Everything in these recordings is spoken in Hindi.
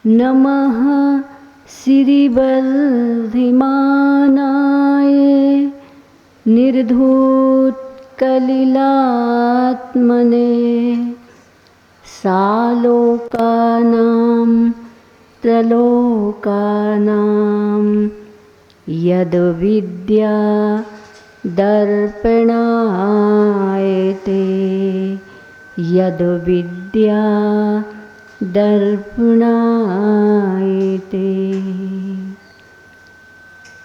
नमः श्रीबलधिमानाय निर्धूतकलिलात्मने सालोकानां त्रलोकानां यद्विद्या दर्पणायते यद्विद्या दर्पणायते।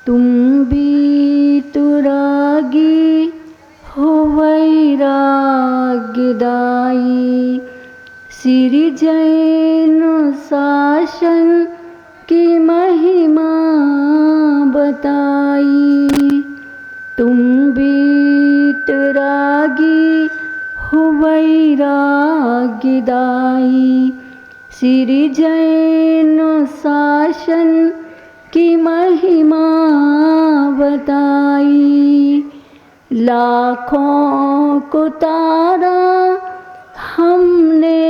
तुम बीतुरागी हो वैराग्यदायी श्री जैन शासन की महिमा बताई। तुम बीतरागी हो वैराग्यदायी श्री जैन शासन की महिमा बताई। लाखों को तारा हमने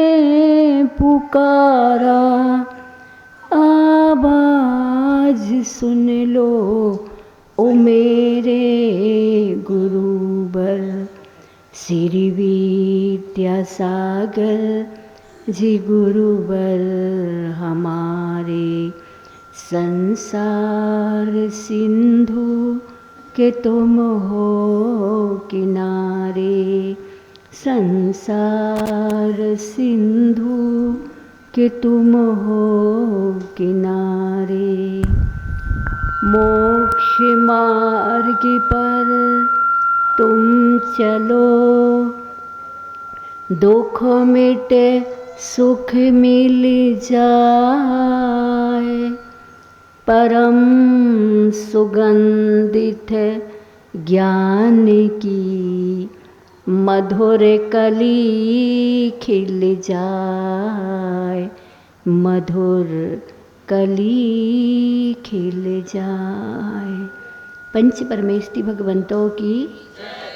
पुकारा आवाज सुन लो ओ मेरे गुरुवर। श्री विद्यासागर जी गुरुवर हमारे संसार सिंधु के तुम हो किनारे। संसार सिंधु के तुम हो किनारे। मोक्ष मार्ग पर तुम चलो दुख मिटे सुख मिल जाए। परम सुगंधित ज्ञान की मधुर कली खिल जाए। मधुर कली खिल जाए। पंच परमेष्टि भगवंतों की,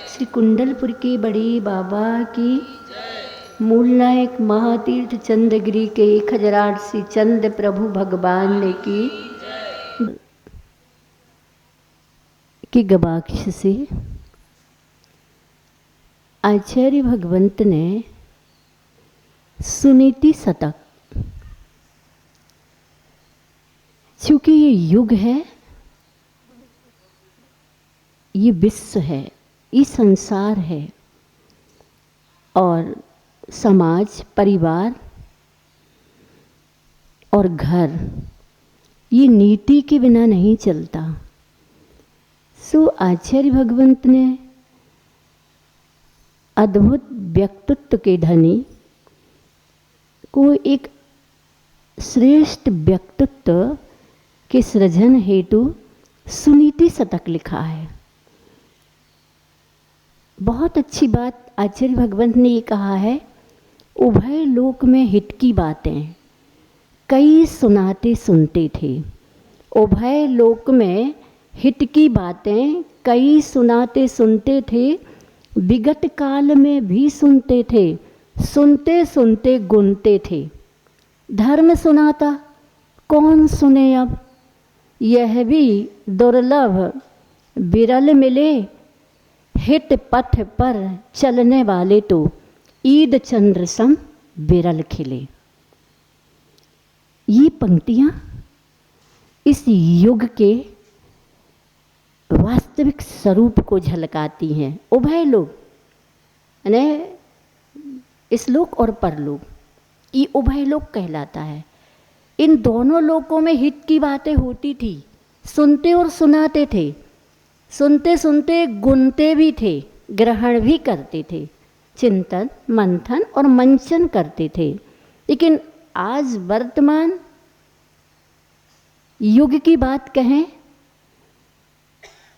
श्री कुंडलपुर के बड़े बाबा की, मूल नायक महातीर्थ चंद्रगिरी के 1008 श्री चंद्र प्रभु भगवान ने की गवाक्ष से आचार्य भगवंत ने सुनीति शतक, चूँकि ये युग है, ये विश्व है, ये संसार है और समाज, परिवार और घर ये नीति के बिना नहीं चलता। सो आचार्य भगवंत ने अद्भुत व्यक्तित्व के धनी को एक श्रेष्ठ व्यक्तित्व के सृजन हेतु सुनीति शतक लिखा है। बहुत अच्छी बात आचार्य भगवंत ने ये कहा है, उभय लोक में हित की बातें कई सुनाते सुनते थे। उभय लोक में हित की बातें कई सुनाते सुनते थे। विगत काल में भी सुनते थे, सुनते सुनते गुनते थे। धर्म सुनाता कौन सुने अब, यह भी दुर्लभ विरल मिले। हित पथ पर चलने वाले तो ईद चंद्र सम विरल खिले। ये पंक्तियाँ इस युग के वास्तविक स्वरूप को झलकाती हैं। उभय लोग यानी इस लोक और परलोक, ये उभय लोक कहलाता है। इन दोनों लोकों में हित की बातें होती थी, सुनते और सुनाते थे, सुनते सुनते गुनते भी थे, ग्रहण भी करते थे, चिंतन मंथन और मंचन करते थे। लेकिन आज वर्तमान युग की बात कहें,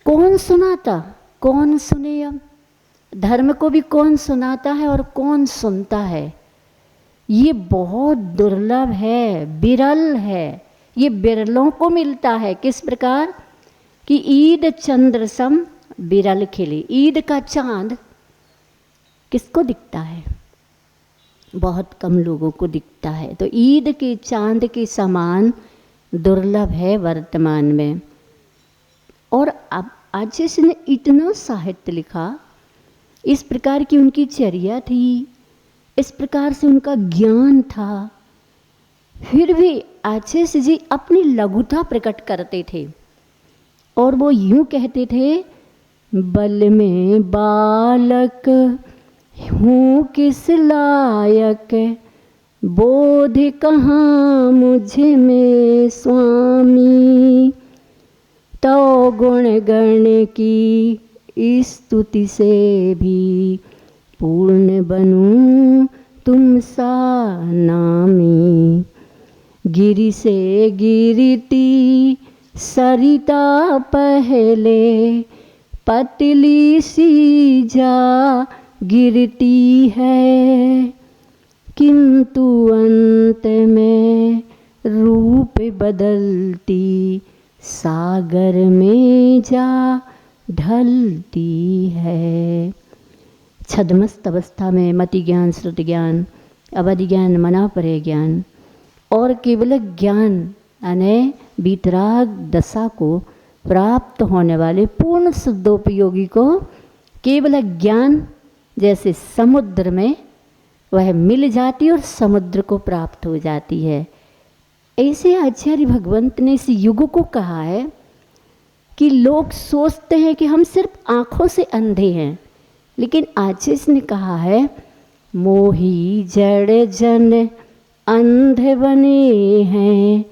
कौन सुनाता, कौन सुने। अब धर्म को भी कौन सुनाता है और कौन सुनता है, ये बहुत दुर्लभ है, विरल है। ये बिरलों को मिलता है। किस प्रकार कि ईद चंद्र सम विरल खिले। ईद का चांद किसको दिखता है? बहुत कम लोगों को दिखता है। तो ईद के चांद के समान दुर्लभ है वर्तमान में। और अब आचिस ने इतना साहित्य लिखा, इस प्रकार की उनकी चर्या थी, इस प्रकार से उनका ज्ञान था, फिर भी आचिस जी अपनी लघुता प्रकट करते थे। और वो यूं कहते थे, बल में बालक हूँ किस लायक, बोध कहाँ मुझे में स्वामी, तो गुण गण की स्तुति से भी पूर्ण बनूं तुम सा नामी। गिरि से गिरती सरिता पहले, पतली सी जा गिरती है, किंतु अंत में रूप बदलती सागर में जा ढलती है। छद्मस्त अवस्था में मति ज्ञान, श्रुति ज्ञान, अवधि ज्ञान, मना परे ज्ञान और केवल ज्ञान यानी वीतराग दशा को प्राप्त होने वाले पूर्ण शुद्धोपयोगी को केवल ज्ञान जैसे समुद्र में वह मिल जाती और समुद्र को प्राप्त हो जाती है। ऐसे आचार्य भगवंत ने इस युग को कहा है कि लोग सोचते हैं कि हम सिर्फ आँखों से अंधे हैं, लेकिन आचार्य ने कहा है, मोही जड़ जन अंध बने हैं,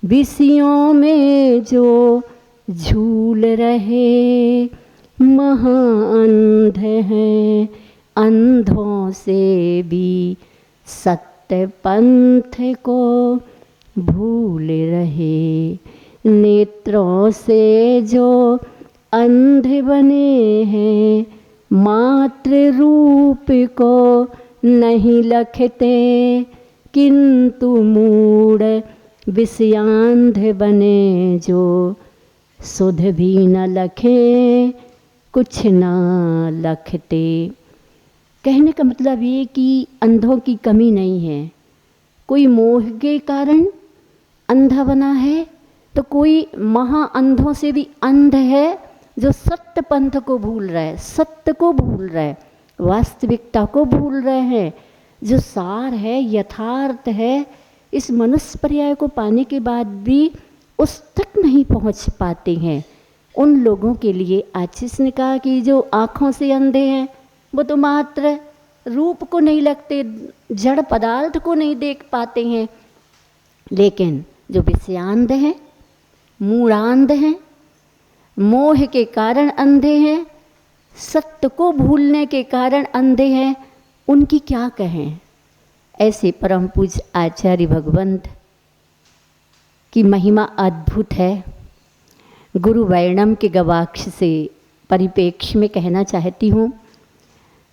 विषयों में जो झूल रहे, महाअंध हैं, अंधों से भी सत्य पंथ को भूल रहे। नेत्रों से जो अंध बने हैं, मात्र रूप को नहीं लखते, किंतु मूढ़ विषयांध बने जो सुध भी न लखे, कुछ ना लखते। कहने का मतलब ये कि अंधों की कमी नहीं है। कोई मोह के कारण अंधा बना है, तो कोई महा अंधों से भी अंध है जो सत्य पंथ को भूल रहा है, सत्य को भूल रहा है, वास्तविकता को भूल रहे हैं। जो सार है, यथार्थ है, इस मनुष्य पर्याय को पाने के बाद भी उस तक नहीं पहुंच पाते हैं। उन लोगों के लिए आचिस ने कहा कि जो आँखों से अंधे हैं वो तो मात्र रूप को नहीं लगते, जड़ पदार्थ को नहीं देख पाते हैं, लेकिन जो विषयांध हैं, मूढ़ांध हैं, मोह के कारण अंधे हैं, सत्य को भूलने के कारण अंधे हैं, उनकी क्या कहें। ऐसे परम पूज्य आचार्य भगवंत की महिमा अद्भुत है। गुरु वर्णम के गवाक्ष से परिप्रेक्ष्य में कहना चाहती हूँ।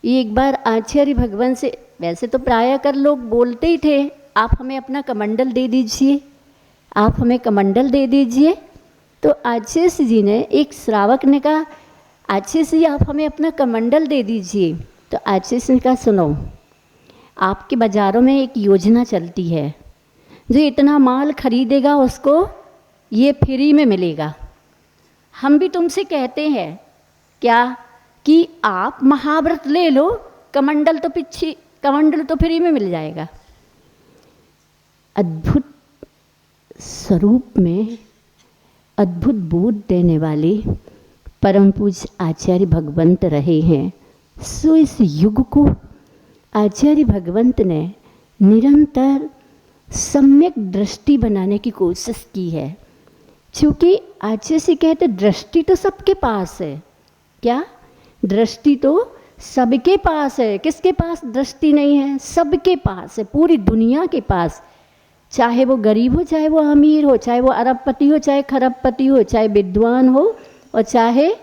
एक बार आचार्य भगवान से, वैसे तो प्रायः कर लोग बोलते ही थे, आप हमें अपना कमंडल दे दीजिए, आप हमें कमंडल दे दीजिए। तो आचार्य जी ने, एक श्रावक ने कहा, आचार्य जी आप हमें अपना कमंडल दे दीजिए। तो आचार्य ने कहा, सुनो, आपके बाज़ारों में एक योजना चलती है, जो इतना माल खरीदेगा उसको ये फ्री में मिलेगा। हम भी तुमसे कहते हैं क्या कि आप महाव्रत ले लो, कमंडल तो फ्री में मिल जाएगा। अद्भुत स्वरूप में अद्भुत बोध देने वाले परम पूज्य आचार्य भगवंत रहे हैं। सो इस युग को आचार्य भगवंत ने निरंतर सम्यक दृष्टि बनाने की कोशिश की है। क्योंकि आचार्य से कहते दृष्टि तो सबके पास है। क्या? दृष्टि तो सबके पास है। किसके पास दृष्टि नहीं है? सबके पास है, पूरी दुनिया के पास। चाहे वो गरीब हो, चाहे वो अमीर हो, चाहे वो अरबपति हो, चाहे खरबपति हो, चाहे विद्वान हो और चाहे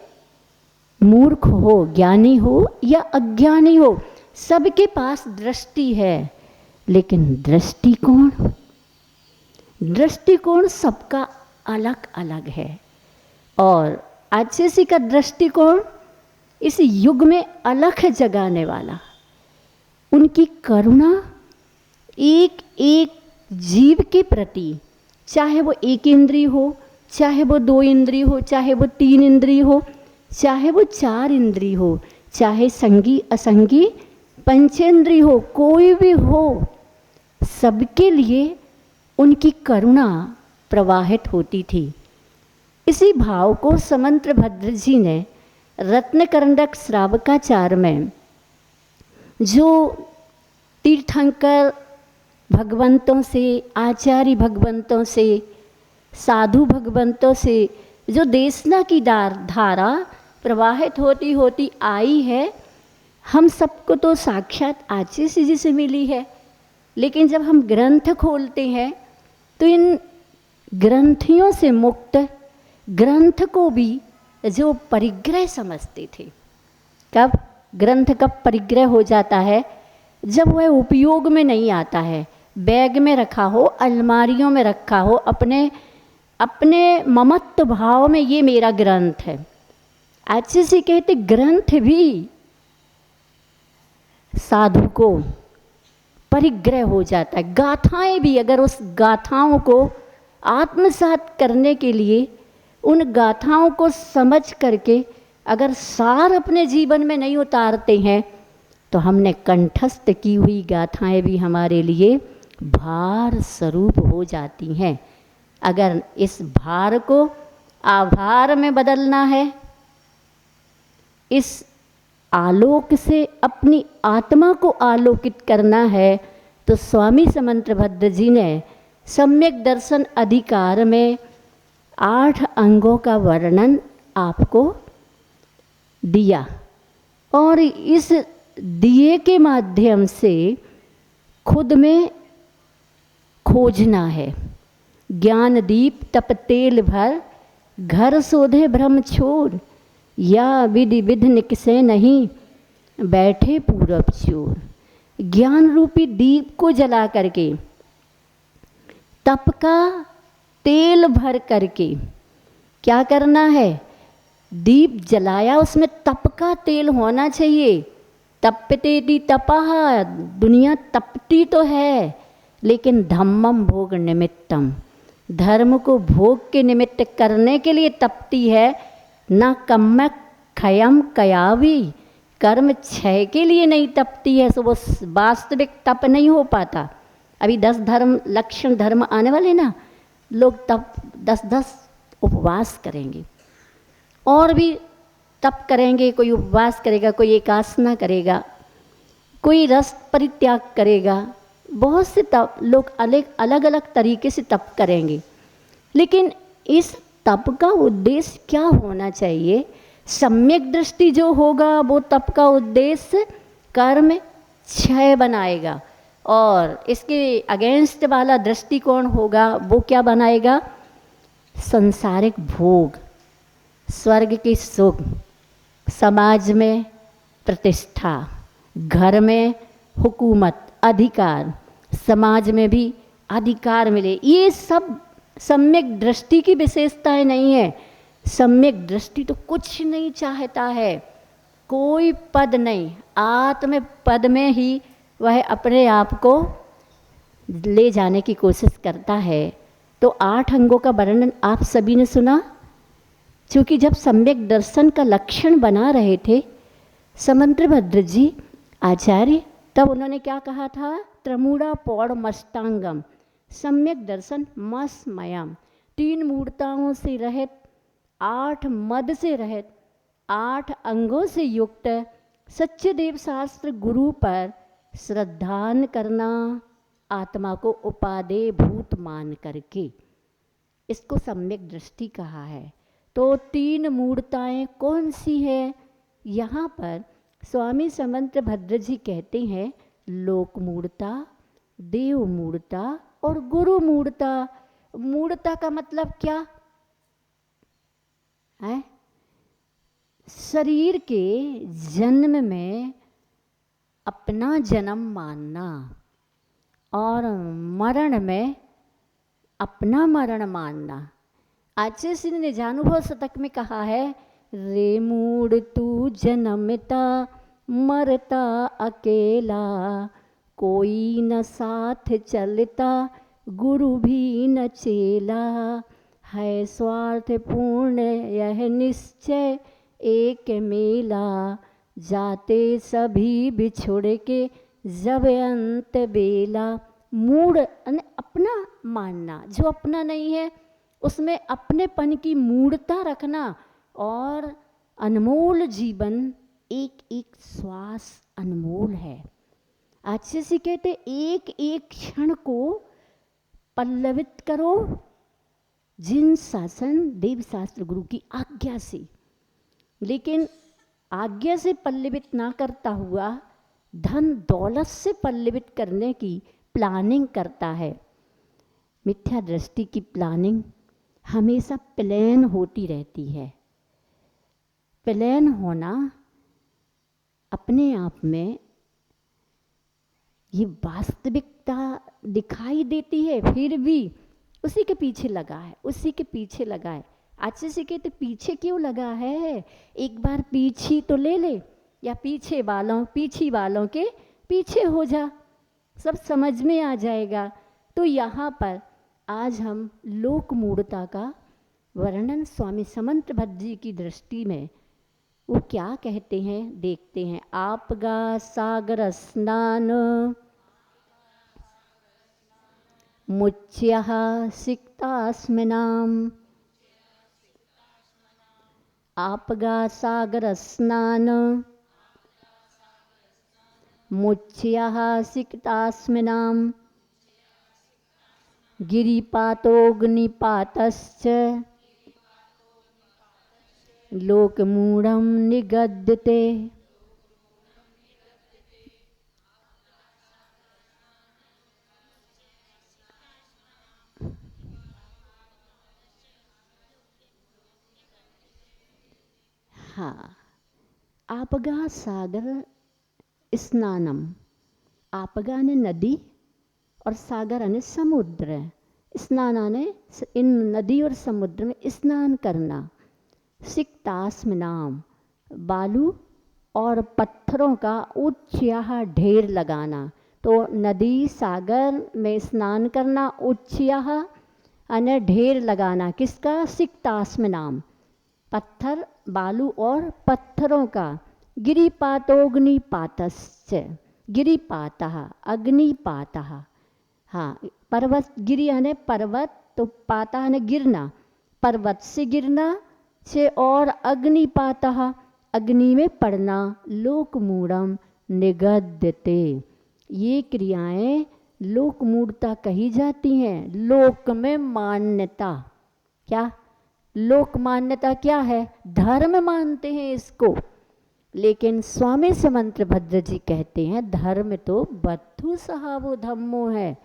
मूर्ख हो, ज्ञानी हो या अज्ञानी हो, सबके पास दृष्टि है। लेकिन दृष्टिकोण सबका अलग अलग है। और आचार्य का दृष्टिकोण इस युग में अलख जगाने वाला, उनकी करुणा एक एक जीव के प्रति, चाहे वो एक इंद्रिय हो, चाहे वो दो इंद्रिय हो, चाहे वो तीन इंद्रिय हो, चाहे वो चार इंद्रिय हो, चाहे संगी असंगी पंचेंद्रिय हो, कोई भी हो, सबके लिए उनकी करुणा प्रवाहित होती थी। इसी भाव को समंत्रभद्र जी ने रत्नकरंडक श्रावकाचार में, जो तीर्थंकर भगवंतों से, आचार्य भगवंतों से, साधु भगवंतों से जो देशना की धारा प्रवाहित होती होती आई है, हम सबको तो साक्षात आचार्य जी से मिली है, लेकिन जब हम ग्रंथ खोलते हैं तो इन ग्रंथियों से मुक्त ग्रंथ को भी जो परिग्रह समझते थे, कब ग्रंथ कब परिग्रह हो जाता है, जब वह उपयोग में नहीं आता है, बैग में रखा हो, अलमारियों में रखा हो, अपने अपने ममत्व भाव में ये मेरा ग्रंथ है। आचार्य जी कहते ग्रंथ भी साधु को परिग्रह हो जाता है। गाथाएं भी, अगर उस गाथाओं को आत्मसात करने के लिए, उन गाथाओं को समझ करके अगर सार अपने जीवन में नहीं उतारते हैं, तो हमने कंठस्थ की हुई गाथाएं भी हमारे लिए भार स्वरूप हो जाती हैं। अगर इस भार को आभार में बदलना है, इस आलोक से अपनी आत्मा को आलोकित करना है, तो स्वामी समंत्रभद्र जी ने सम्यक दर्शन अधिकार में 8 अंगों का वर्णन आपको दिया, और इस दिए के माध्यम से खुद में खोजना है। ज्ञान दीप तप तेल भर, घर शोधे भ्रम छोड़, या विधि विधि निकसे नहीं, बैठे पूरब चोर। ज्ञान रूपी दीप को जला करके, तप का तेल भर करके क्या करना है, दीप जलाया, उसमें तप का तेल होना चाहिए। तप्यतेति तपः, दुनिया तपती तो है, लेकिन धम्मम भोग निमित्तम, धर्म को भोग के निमित्त करने के लिए तपती है, न कम्म क्षयम कयावी, कर्म क्षय के लिए नहीं तपती है। सो वो वास्तविक तप नहीं हो पाता। अभी 10 धर्म लक्षण धर्म आने वाले ना, लोग तप 10 उपवास करेंगे, और भी तप करेंगे, कोई उपवास करेगा, कोई एकासना करेगा, कोई रस परित्याग करेगा, बहुत से तप लोग अलग अलग तरीके से तप करेंगे। लेकिन इस तप का उद्देश्य क्या होना चाहिए? सम्यक दृष्टि जो होगा वो तप का उद्देश्य कर्म क्षय बनाएगा, और इसके अगेंस्ट वाला दृष्टिकोण होगा वो क्या बनाएगा? संसारिक भोग, स्वर्ग के सुख, समाज में प्रतिष्ठा, घर में हुकूमत, अधिकार, समाज में भी अधिकार मिले। ये सब सम्यक दृष्टि की विशेषताएं नहीं है। सम्यक दृष्टि तो कुछ नहीं चाहता है, कोई पद नहीं, आत्म पद में ही वह अपने आप को ले जाने की कोशिश करता है। तो 8 अंगों का वर्णन आप सभी ने सुना। क्योंकि जब सम्यक दर्शन का लक्षण बना रहे थे समंत्रभद्र जी आचार्य, तब उन्होंने क्या कहा था? त्रमूढ़ा पौड़ मस्तांगम, सम्यक दर्शन मस्मयम, 3 मूर्ताओं से रहित, 8 मद से रहित, 8 अंगों से युक्त सच्चे देव शास्त्र गुरु पर श्रद्धान करना, आत्मा को उपादेय भूत मान करके, इसको सम्यक दृष्टि कहा है। तो 3 मूर्ताएं कौन सी है? यहाँ पर स्वामी समंत्रभद्र जी कहते हैं लोक मूर्ता, देव मूर्ता और गुरु मूर्ता। मूर्ता का मतलब क्या है? शरीर के जन्म में अपना जन्म मानना और मरण में अपना मरण मानना। आचार्य श्री ने निजानुभव शतक में कहा है, रे मूढ़ तू जन्मता मरता अकेला, कोई न साथ चलता गुरु भी न चेला, है स्वार्थ पूर्ण यह निश्चय एक मेला, जाते सभी बिछुड़ के जब अंत बेला। मूढ़ अपना मानना, जो अपना नहीं है उसमें अपनेपन की मूढ़ता रखना, और अनमोल जीवन, एक एक श्वास अनमोल है। आचार्य जी कहते एक एक क्षण को पल्लवित करो जिन शासन देव शास्त्र गुरु की आज्ञा से, लेकिन आज्ञा से पल्लवित ना करता हुआ धन दौलत से पल्लवित करने की प्लानिंग करता है। मिथ्या दृष्टि की प्लानिंग हमेशा प्लान होती रहती है। प्लान होना अपने आप में ये वास्तविकता दिखाई देती है, फिर भी उसी के पीछे लगा है, उसी के पीछे लगा है। आचार्य जी कहते पीछे क्यों लगा है, एक बार पीछे तो ले ले, या पीछे वालों के पीछे हो जा, सब समझ में आ जाएगा। तो यहाँ पर आज हम लोक मूढ़ता का वर्णन स्वामी समंत भट्ट जी की दृष्टि में वो क्या कहते हैं देखते हैं। आपगा सागर स्नान मुच्यः सिक्तास्मिनाम, आपगा सागर स्नान मुच्यः सिक्तास्मिनाम, गिरिपातोऽग्निपातश्च लोकमूढ़ं निगद्यते। हाँ, आपगा सागर स्नानम, आपगा ने नदी और सागर ने समुद्र, स्नान ने इन नदी और समुद्र में स्नान करना। सिक्तास्मिनाम, बालू और पत्थरों का उच्चयः ढेर लगाना। तो नदी सागर में स्नान करना, उच्चयः यानी ढेर लगाना, किसका, सिक्तास्मिनाम, पत्थर बालू और पत्थरों का। गिरिपातोऽग्निपातश्च, गिरिपातः अग्निपातः, हाँ पर्वत, गिरि यानी पर्वत, तो पाता यानी गिरना, पर्वत से गिरना से, और अग्निपातः अग्नि में पड़ना। लोकमूढ़ं निगद्यते, ये क्रियाएं लोकमूढ़ता कही जाती हैं। लोक में मान्यता, क्या लोक मान्यता क्या है, धर्म मानते हैं इसको, लेकिन स्वामी समंत भद्र जी कहते हैं धर्म तो वस्तु स्वभावो धम्मो है,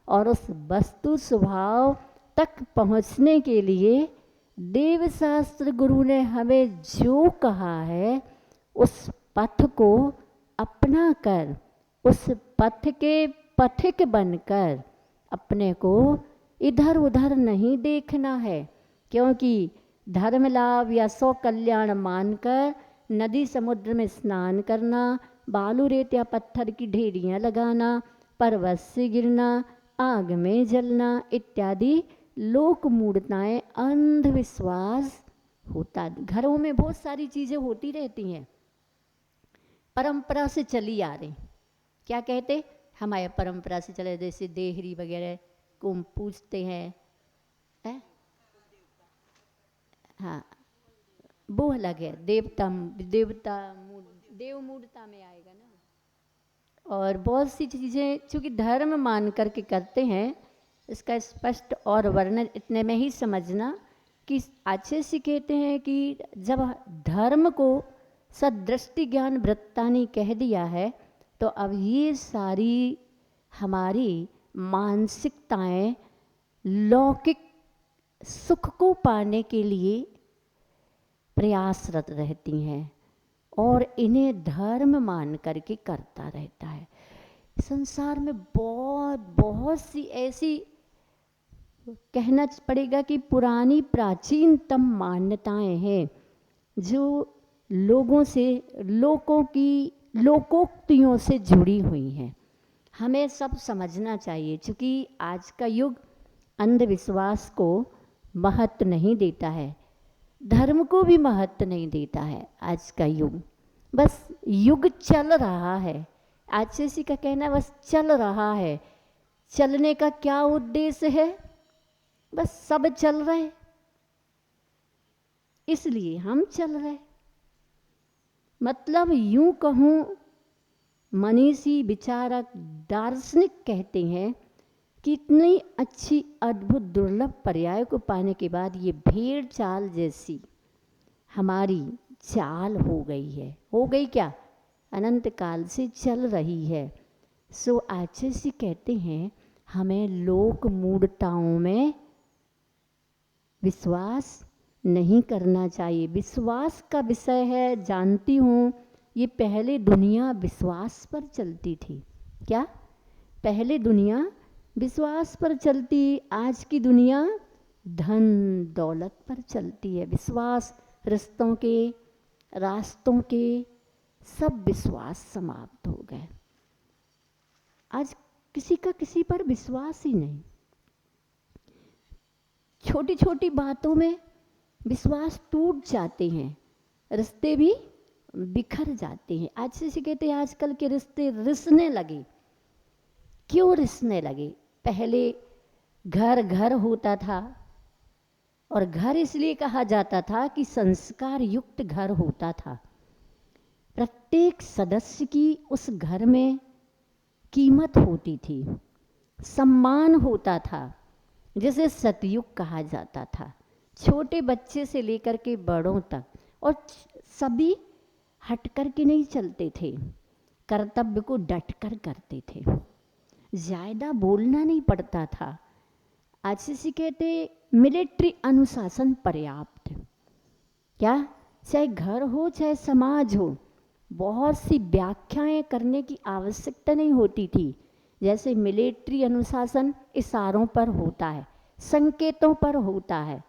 और उस वस्तु स्वभाव तक पहुँचने के लिए देव शास्त्र गुरु ने हमें जो कहा है उस पथ को अपना कर, उस पथ के पथिक बनकर अपने को इधर उधर नहीं देखना है। क्योंकि धर्म लाभ या सौ कल्याण मानकर नदी समुद्र में स्नान करना, बालू रेत या पत्थर की ढेरियाँ लगाना, पर्वत से गिरना, आग में जलना इत्यादि लोक मूढ़ताएँ, अंधविश्वास होता। घरों में बहुत सारी चीज़ें होती रहती हैं, परंपरा से चली आ रही। क्या कहते, हमारे परंपरा से चले, जैसे देहरी वगैरह को पूछते हैं, है? हाँ वो अलग है, देव मूढ़ता में आएगा ना। और बहुत सी चीज़ें चूँकि धर्म मान करके करते हैं, इसका स्पष्ट और वर्णन इतने में ही समझना कि आचार्य जी कहते हैं कि जब धर्म को सदृष्टि ज्ञान वृत्तानि कह दिया है, तो अब ये सारी हमारी मानसिकताएं लौकिक सुख को पाने के लिए प्रयासरत रहती हैं, और इन्हें धर्म मान करके करता रहता है। संसार में बहुत सी ऐसी, कहना पड़ेगा कि पुरानी प्राचीनतम मान्यताएं हैं जो लोगों की लोकोक्तियों से जुड़ी हुई हैं। हमें सब समझना चाहिए, क्योंकि आज का युग अंधविश्वास को महत्व नहीं देता है, धर्म को भी महत्व नहीं देता है। आज का युग, बस युग चल रहा है। आचार्य का कहना है बस चल रहा है। चलने का क्या उद्देश्य है? बस सब चल रहे, इसलिए हम चल रहे। मतलब यूं कहूं, मनीषी विचारक दार्शनिक कहते हैं कि इतनी अच्छी अद्भुत दुर्लभ पर्याय को पाने के बाद ये भेड़ चाल जैसी हमारी चाल हो गई है। हो गई क्या? अनंत काल से चल रही है। सो आचार्य कहते हैं हमें लोक मूढ़ताओं में विश्वास नहीं करना चाहिए। विश्वास का विषय है, जानती हूँ, ये पहले दुनिया विश्वास पर चलती थी। क्या? पहले दुनिया विश्वास पर चलती, आज की दुनिया धन दौलत पर चलती है। विश्वास, रिश्तों के, रास्तों के, सब विश्वास समाप्त हो गए। आज किसी का किसी पर विश्वास ही नहीं। छोटी छोटी बातों में विश्वास टूट जाते हैं, रिश्ते भी बिखर जाते हैं। आज से कहते हैं आजकल के रिश्ते रिसने लगे। क्यों रिसने लगे? पहले घर घर होता था, और घर इसलिए कहा जाता था कि संस्कार युक्त घर होता था। प्रत्येक सदस्य की उस घर में कीमत होती थी, सम्मान होता था, जिसे सतयुग कहा जाता था। छोटे बच्चे से लेकर के बड़ों तक, और सभी हट कर के नहीं चलते थे, कर्तव्य को डट कर करते थे, ज़्यादा बोलना नहीं पड़ता था। आचार्य कहते मिलिट्री अनुशासन पर्याप्त। क्या? चाहे घर हो चाहे समाज हो, बहुत सी व्याख्याएं करने की आवश्यकता नहीं होती थी। जैसे मिलिट्री अनुशासन इशारों पर होता है, संकेतों पर होता है,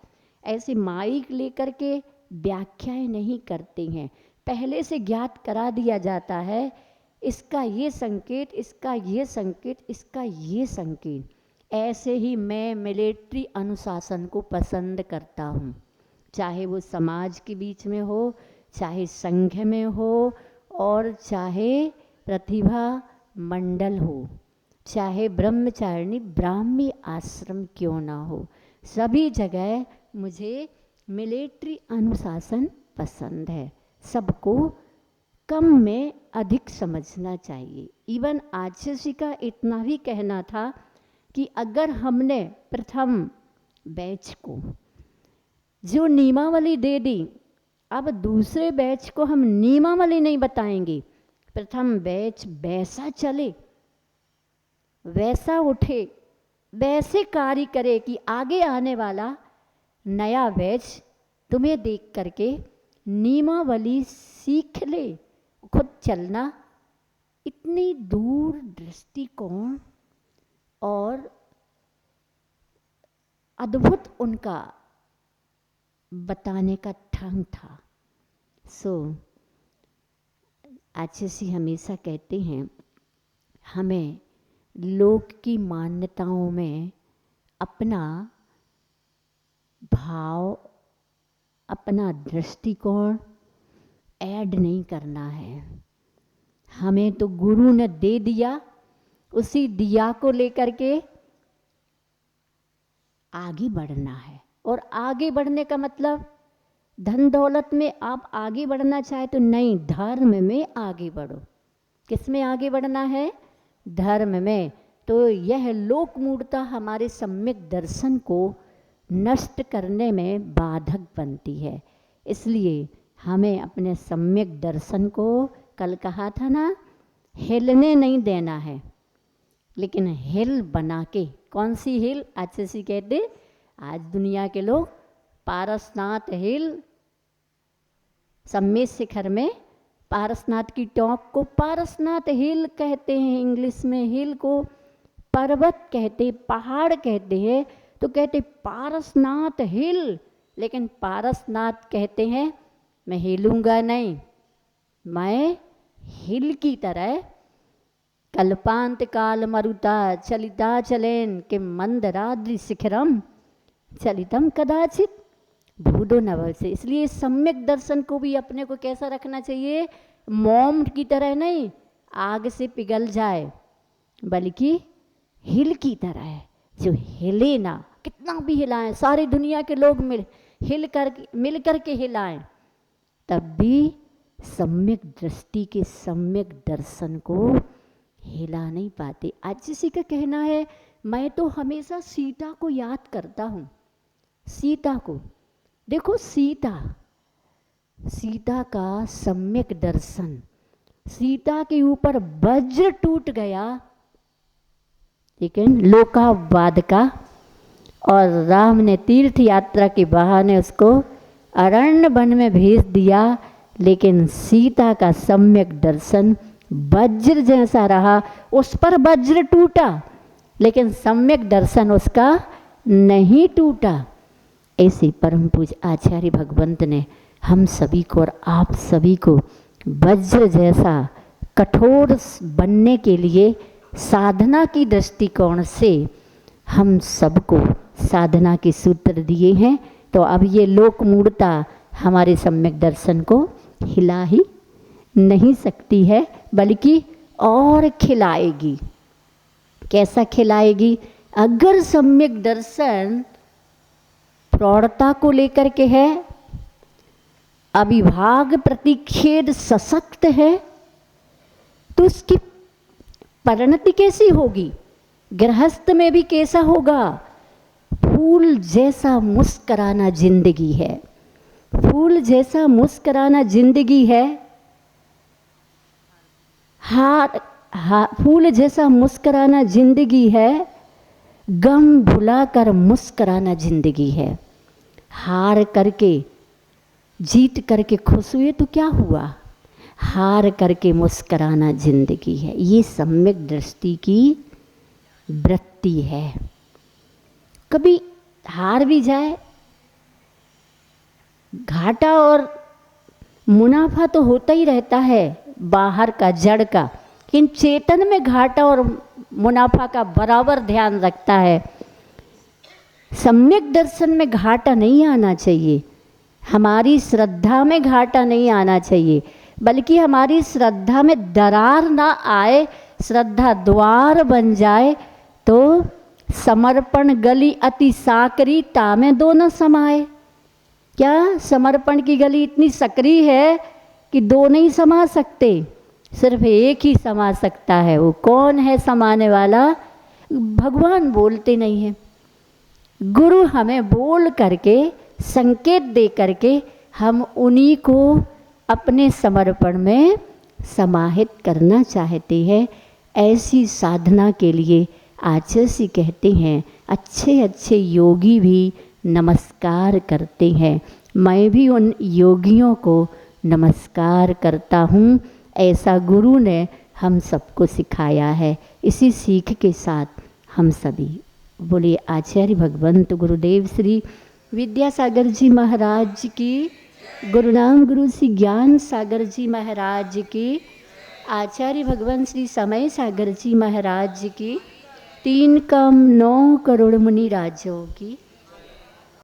ऐसे माइक लेकर के व्याख्याएं नहीं करते हैं। पहले से ज्ञात करा दिया जाता है, इसका ये संकेत, इसका ये संकेत, इसका ये संकेत। ऐसे ही मैं मिलिट्री अनुशासन को पसंद करता हूँ, चाहे वो समाज के बीच में हो, चाहे संघ में हो, और चाहे प्रतिभा मंडल हो, चाहे ब्रह्मचारिणी ब्राह्मी आश्रम क्यों ना हो, सभी जगह मुझे मिलिट्री अनुशासन पसंद है। सबको कम में अधिक समझना चाहिए। इवन आचार्य का इतना भी कहना था कि अगर हमने प्रथम बैच को जो नियमावली दे दी, अब दूसरे बैच को हम नियमावली नहीं बताएंगे। प्रथम बैच वैसा चले, वैसा उठे, वैसे कार्य करे कि आगे आने वाला नया बैच तुम्हें देख करके नियमावली सीख ले, खुद चलना। इतनी दूर दृष्टिकोण और अद्भुत उनका बताने का ढंग था। सो आचार्य हमेशा कहते हैं हमें लोक की मान्यताओं में अपना भाव, अपना दृष्टिकोण ऐड नहीं करना है। हमें तो गुरु ने दे दिया, उसी दिया को लेकर के आगे बढ़ना है। और आगे बढ़ने का मतलब धन दौलत में आप आगे बढ़ना चाहे तो नहीं, धर्म में आगे बढ़ो। किस में आगे बढ़ना है? धर्म में। तो यह लोक मूढ़ता हमारे सम्यक दर्शन को नष्ट करने में बाधक बनती है। इसलिए हमें अपने सम्यक दर्शन को, कल कहा था ना, हिलने नहीं देना है, लेकिन हिल बना के। कौन सी हिल? आचार्य कहते आज दुनिया के लोग पारसनाथ हिल, सम्मेद शिखर में पारसनाथ की टॉप को पारसनाथ हिल कहते हैं। इंग्लिश में हिल को पर्वत कहते, पहाड़ कहते हैं। तो कहते पारसनाथ हिल, लेकिन पारसनाथ कहते हैं मैं हिलूंगा नहीं, मैं हिल की तरह कल्पांत काल मरुता चलिता चलेन कि मंदराद्रि शिखरम चलितम कदाचित भूडो नवल से। इसलिए सम्यक दर्शन को भी अपने को कैसा रखना चाहिए, मोम की तरह नहीं आग से पिघल जाए, बल्कि हिल की तरह है जो हिले ना, कितना भी हिलाएं, सारी दुनिया के लोग मिल करके हिलाएं, तब भी सम्यक दृष्टि के सम्यक दर्शन को हिला नहीं पाते। आज किसी का कहना है मैं तो हमेशा सीता को याद करता हूँ, सीता को देखो, सीता का सम्यक दर्शन, सीता के ऊपर वज्र टूट गया लेकिन लोकावाद का, और राम ने तीर्थ यात्रा के बहाने उसको अरण्य वन में भेज दिया, लेकिन सीता का सम्यक दर्शन वज्र जैसा रहा। उस पर वज्र टूटा लेकिन सम्यक दर्शन उसका नहीं टूटा। ऐसे परम पूज्य आचार्य भगवंत ने हम सभी को और आप सभी को वज्र जैसा कठोर बनने के लिए साधना की दृष्टिकोण से हम सबको साधना के सूत्र दिए हैं। तो अब ये लोक मूढ़ता हमारे सम्यक दर्शन को हिला ही नहीं सकती है, बल्कि और खिलाएगी। कैसा खिलाएगी? अगर सम्यक दर्शन प्रौढ़ता को लेकर के है, अविभाग प्रतिषेध सशक्त है, तो उसकी परिणति कैसी होगी? गृहस्थ में भी कैसा होगा? फूल जैसा मुस्कराना जिंदगी है, फूल जैसा मुस्कराना जिंदगी है, फूल जैसा मुस्कराना जिंदगी है, गम भुलाकर मुस्कराना जिंदगी है। हार करके जीत करके खुश हुए तो क्या हुआ? हार करके मुस्कराना जिंदगी है। ये सम्यक दृष्टि की वृत्ति है। कभी हार भी जाए, घाटा और मुनाफा तो होता ही रहता है बाहर का, जड़ का, लेकिन चेतन में घाटा और मुनाफा का बराबर ध्यान रखता है। सम्यक दर्शन में घाटा नहीं आना चाहिए, हमारी श्रद्धा में घाटा नहीं आना चाहिए, बल्कि हमारी श्रद्धा में दरार ना आए, श्रद्धा द्वार बन जाए तो समर्पण गली अति साकरी तामें दो न समाए। क्या समर्पण की गली इतनी सकरी है कि दो नहीं समा सकते, सिर्फ एक ही समा सकता है। वो कौन है समाने वाला? भगवान बोलते नहीं है, गुरु हमें बोल करके संकेत दे करके हम उन्हीं को अपने समर्पण में समाहित करना चाहते हैं। ऐसी साधना के लिए आचार्य जी कहते हैं, अच्छे अच्छे योगी भी नमस्कार करते हैं। मैं भी उन योगियों को नमस्कार करता हूँ। ऐसा गुरु ने हम सबको सिखाया है। इसी सीख के साथ हम सभी बोलिए आचार्य भगवंत गुरुदेव श्री विद्यासागर जी महाराज की, गुरुनाम गुरु श्री ज्ञान सागर जी महाराज की, आचार्य भगवान श्री समय सागर जी महाराज की, 3 कम 9 करोड़ मुनि राजों की।